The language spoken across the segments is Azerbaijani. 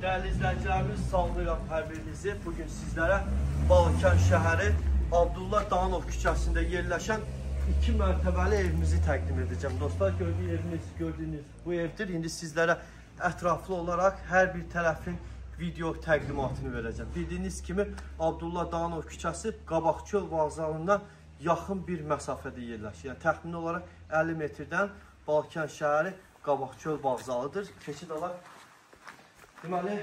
Değerli izleyicilerimiz, salamlayıram hər birinizi. Bugün sizlere Balkan şəhəri Abdullah Dağınov küçəsində yerləşən 2 mərtəbəli evimizi təqdim edeceğim. Dostlar, gördüğünüz bu evdir. İndi sizlere ətraflı olarak her bir tərəfin video təqdimatını vereceğim. Bildiğiniz kimi Abdullah Dağınov küçəsi Qabaqçöl vağzalından yaxın bir məsafədə yerləşir. Yəni təxmini olarak 50 metrdən Balkan şəhəri Qabaqçöl vağzalıdır. Keçid alaq. Deməli,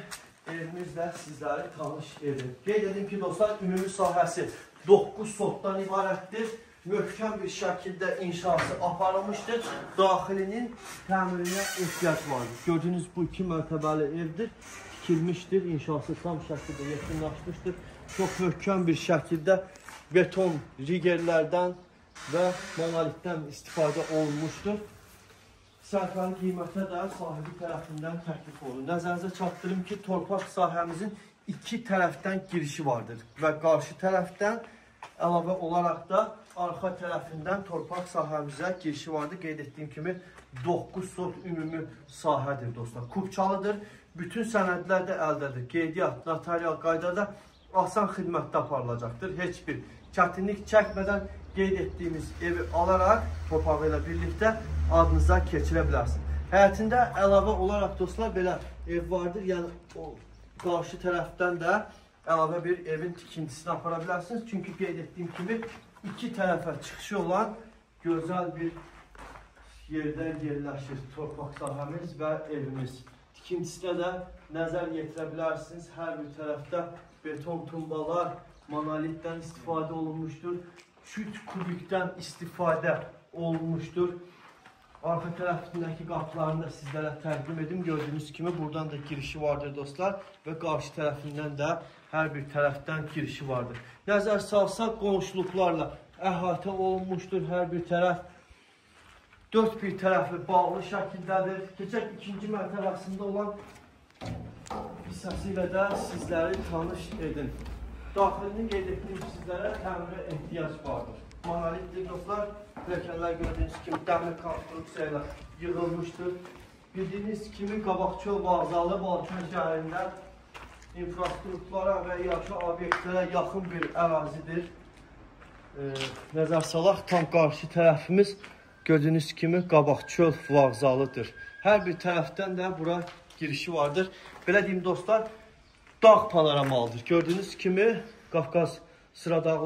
evimizlə sizləri tanış edim. Qeyd edim ki, dostlar, ümumi sahəsi 9 sotdan ibarətdir. Möhkəm bir şəkildə inşası aparılmışdır. Daxilinin təmirinə ehtiyac vardır. Gördüğünüz bu 2 mərtəbəli evdir. Tikilmişdir. İnşası tam şəkildə yekunlaşmışdır. Çox möhkəm bir şəkildə beton rigerlərdən və monolitdən istifadə olunmuşdur. Sərfəli qiymətə də sahibi tərəfindən təklif olunur. Nəzərinizə çatdırım ki, torpaq sahəmizin 2 tərəfdən girişi vardır və qarşı tərəfdən əlavə olaraq da arxa tərəfindən torpaq sahəmizə girişi vardır. Qeyd etdiyim kimi 9 sot ümumi sahədir dostlar. Kubçalıdır. Bütün sənədlər də əldədir. Qeydiyyat, notarial qaydada asan xidmətdə aparılacaqdır. Heç bir çətinlik çəkmədən qeyd etdiyimiz evi alaraq torpağı ilə birlikdə adınıza keçirə bilərsiniz. Həyətində əlavə olaraq dostlar belə ev vardır. Yəni o qarşı tərəfdən də əlavə bir evin tikintisini apara bilərsiniz. Çünki qeyd etdiyim kimi 2 tərəfə çıxışı olan gözəl bir yerdə yerləşir torpaq sahəmiz və evimiz. Tikintisinə də nəzər yetirə bilərsiniz. Hər bir tərəfdə beton tumbalar, monolitdən istifadə olunmuşdur. Küt kubikdən istifadə olunmuşdur. Arxa tərəfindəki qapılarını da sizlərə təqdim edim. Gördüyünüz kimi buradan da girişi vardır dostlar və qarşı tərəfindən də hər bir tərəfdən girişi vardır. Nəzər salsaq qonşuluqlarla əhatə olunmuşdur. Hər bir tərəf dörd bir tərəfi bağlı şəkildədir. Keçək ikinci mərtəbəsində olan hissəsi ilə də sizləri tanış edin. Daxilini qeyd etdiyim sizlərə təmirə ehtiyac vardır. Monolitdir dostlar. Pilləkənlər gördüyünüz kimi dəmir konstruksiya ilə yığılmışdır. Bildiyiniz kimi Qabaqçöl vağzalı Balkan şəhərində infrastrukturlara və yaşa obyektlərə yaxın bir ərazidir. Nəzər salaq, tam qarşı tərəfimiz gördüyünüz kimi Qabaqçöl vağzalıdır. Hər bir tərəfdən də bura girişi vardır. Belə deyim dostlar, dağ panoramalıdır. Gördüyünüz kimi Qafqaz sıra dağları